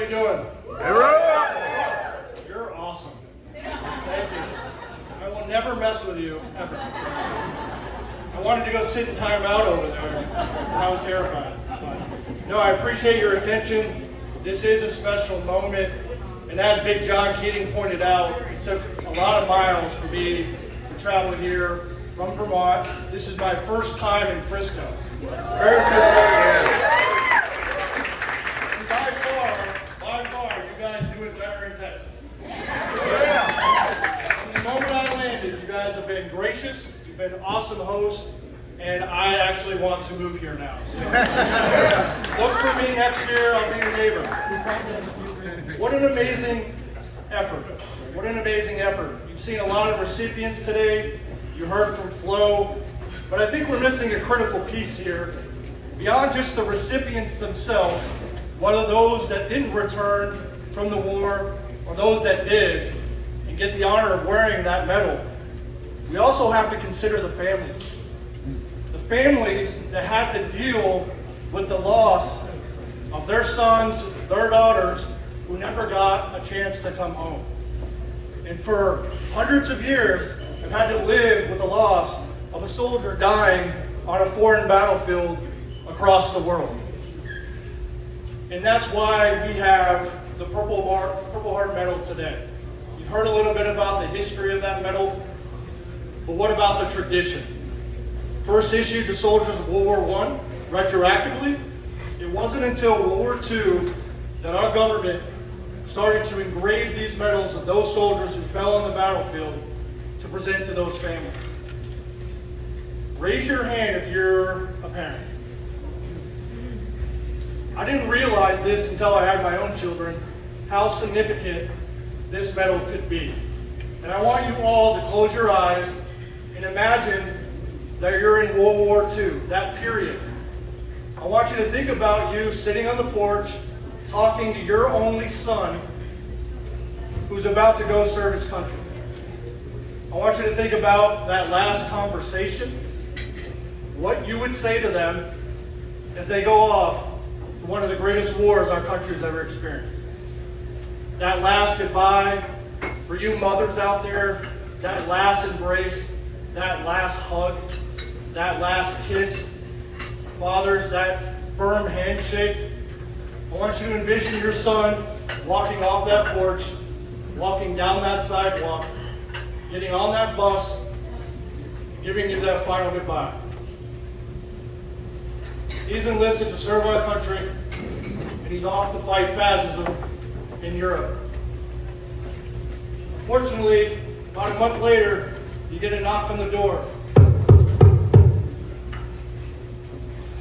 we doing? You're awesome. Thank you. I will never mess with you, ever. I wanted to go sit in timeout over there, and I was terrified. But, no, I appreciate your attention. This is a special moment, and as Big John Keating pointed out, it took a lot of miles for me to travel here from Vermont. This is my first time in Frisco. Very first time. By far, you guys do it better in Texas. From the moment I landed, you guys have been gracious, you've been awesome hosts, and I actually want to move here now. So, look for me next year, I'll be your neighbor. What an amazing effort. What an amazing effort. You've seen a lot of recipients today, you heard from Flo, but I think we're missing a critical piece here. Beyond just the recipients themselves, whether those that didn't return from the war or those that did and get the honor of wearing that medal, we also have to consider the families. The families that had to deal with the loss of their sons, their daughters, who never got a chance to come home. And for hundreds of years, have had to live with the loss of a soldier dying on a foreign battlefield across the world. And that's why we have the Purple Heart Medal today. You've heard a little bit about the history of that medal, but what about the tradition? First issued to soldiers of World War I, retroactively. It wasn't until World War II that our government started to engrave these medals of those soldiers who fell on the battlefield to present to those families. Raise your hand if you're a parent. I didn't realize this until I had my own children, how significant this medal could be. And I want you all to close your eyes and imagine that you're in World War II, that period. I want you to think about you sitting on the porch, talking to your only son who's about to go serve his country. I want you to think about that last conversation, what you would say to them as they go off to one of the greatest wars our country's ever experienced. That last goodbye, for you mothers out there, that last embrace, that last hug, that last kiss. Fathers, that firm handshake. I want you to envision your son walking off that porch, walking down that sidewalk, getting on that bus, giving you that final goodbye. He's enlisted to serve our country, and he's off to fight fascism in Europe. Unfortunately, about a month later, you get a knock on the door.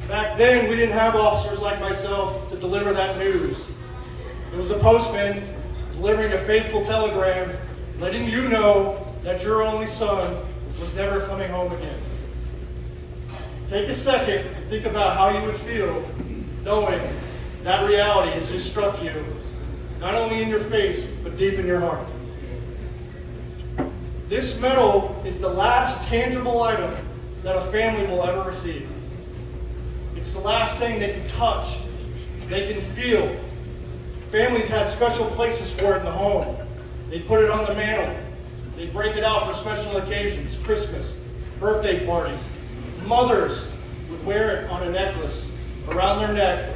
Back then, we didn't have officers like myself to deliver that news. It was a postman delivering a faithful telegram, letting you know that your only son was never coming home again. Take a second and think about how you would feel knowing that reality has just struck you, not only in your face, but deep in your heart. This medal is the last tangible item that a family will ever receive. It's the last thing they can touch, they can feel. Families had special places for it in the home. They put it on the mantle. They break it out for special occasions, Christmas, birthday parties. Mothers would wear it on a necklace around their neck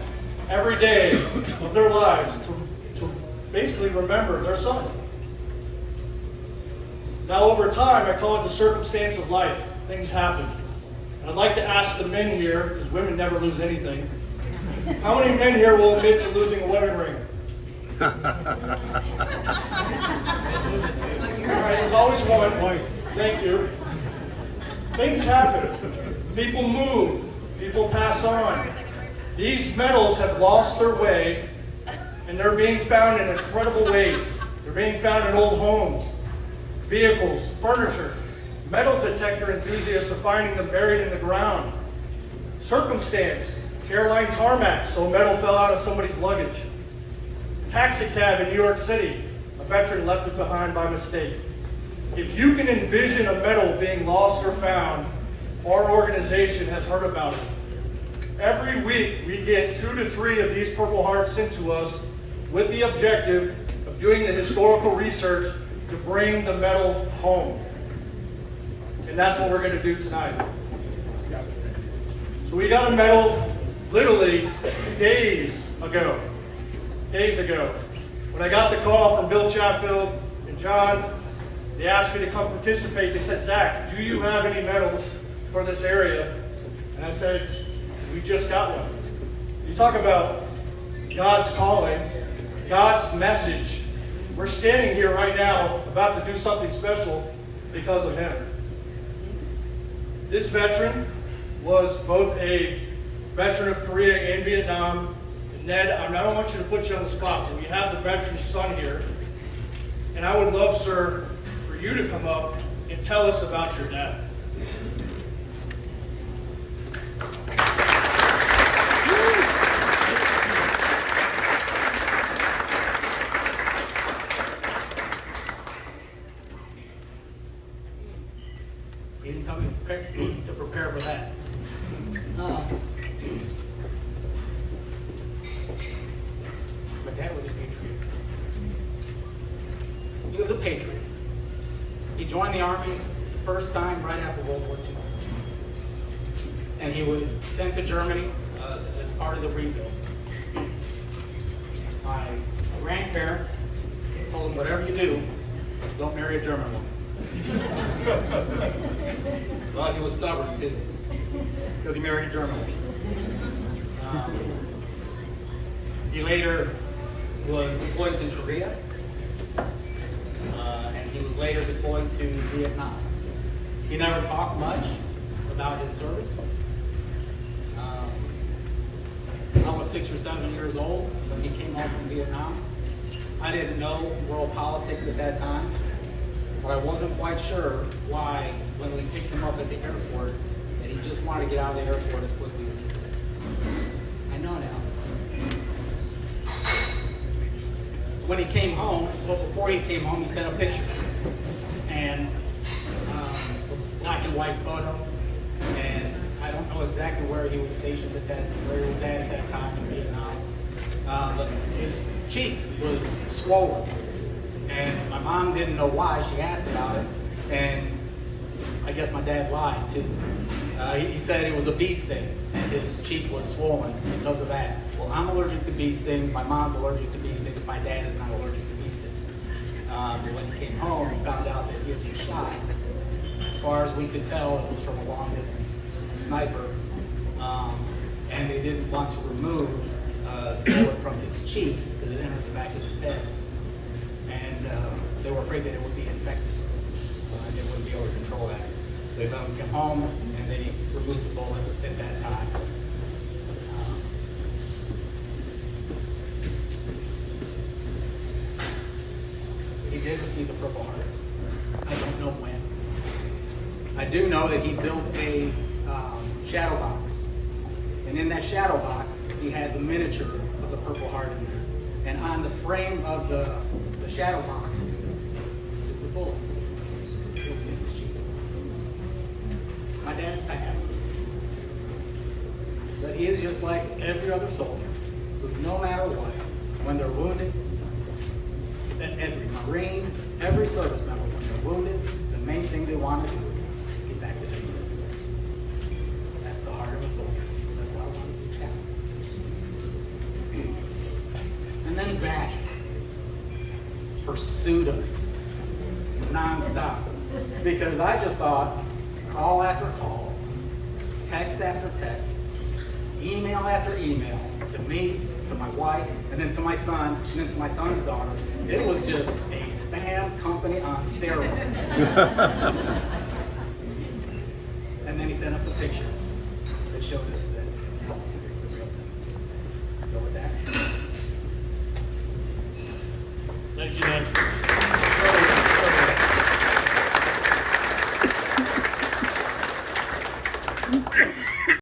every day of their lives to basically remember their son. Now over time, I call it the circumstance of life. Things happen. And I'd like to ask the men here, because women never lose anything, how many men here will admit to losing a wedding ring? All right, there's always one. Thank you. Things happen. People move. People pass on. These medals have lost their way, and they're being found in incredible ways. They're being found in old homes, vehicles, furniture. Metal detector enthusiasts are finding them buried in the ground. Circumstance, airline tarmac, so metal fell out of somebody's luggage. Taxi cab in New York City, a veteran left it behind by mistake. If you can envision a medal being lost or found, our organization has heard about it. Every week we get 2 to 3 of these Purple Hearts sent to us with the objective of doing the historical research to bring the medal home. And that's what we're going to do tonight. So we got a medal literally days ago. When I got the call from Bill Chatfield and John, they asked me to come participate. They said, Zach, do you have any medals for this area? And I said, we just got one. You talk about God's calling, God's message. We're standing here right now about to do something special because of him. This veteran was both a veteran of Korea and Vietnam. And Ned, I don't want you to put you on the spot, but we have the veteran's son here. And I would love, sir, for you to come up and tell us about your dad. He didn't tell me to prepare for that. My dad was a patriot. He was a patriot. He joined the Army the first time right after World War II. And he was sent to Germany as part of the rebuild. My grandparents told him, whatever you do, don't marry a German woman. Well, he was stubborn too, because he married a German woman. He later was deployed to Korea, and he was later deployed to Vietnam. He never talked much about his service. I was 6 or 7 years old when he came home from Vietnam. I didn't know world politics at that time, but I wasn't quite sure why, when we picked him up at the airport, that he just wanted to get out of the airport as quickly as he could. I know now. When he came home, well, before he came home, he sent a picture, and it was a black and white photo, and I don't know exactly where he was stationed at that, where he was at that time in Vietnam, but his cheek was swollen, and my mom didn't know why. She asked about it, and I guess my dad lied too. He said it was a bee sting, and his cheek was swollen because of that. Well, I'm allergic to bee stings. My mom's allergic to bee stings. My dad is not allergic to bee stings. When he came home, he found out that he had been shot. As far as we could tell, it was from a long distance sniper, and they didn't want to remove the bullet from his cheek because it entered the back of his head, and they were afraid that it would be infected. They wouldn't be able to control that. So they let him come home, and they removed the bullet at that time. He did receive the Purple Heart. I don't know when. I do know that he built a shadow box, and in that shadow box, he had the miniature of the Purple Heart in there. And on the frame of the shadow box is the bullet. It was in his cheek. My dad's passed, but he is just like every other soldier, who no matter what, when they're wounded, that every Marine, every service member, when they're wounded, the main thing they want to do is get back to duty. That's the heart of a soldier. That's why I want to be chaplain. And then Zach pursued us nonstop, because I just thought call after call, text after text, email after email, to me, to my wife, and then to my son, and then to my son's daughter. It was just a spam company on steroids. And then he sent us a picture that showed us that this is the real thing. So with that. Thank you, Ned.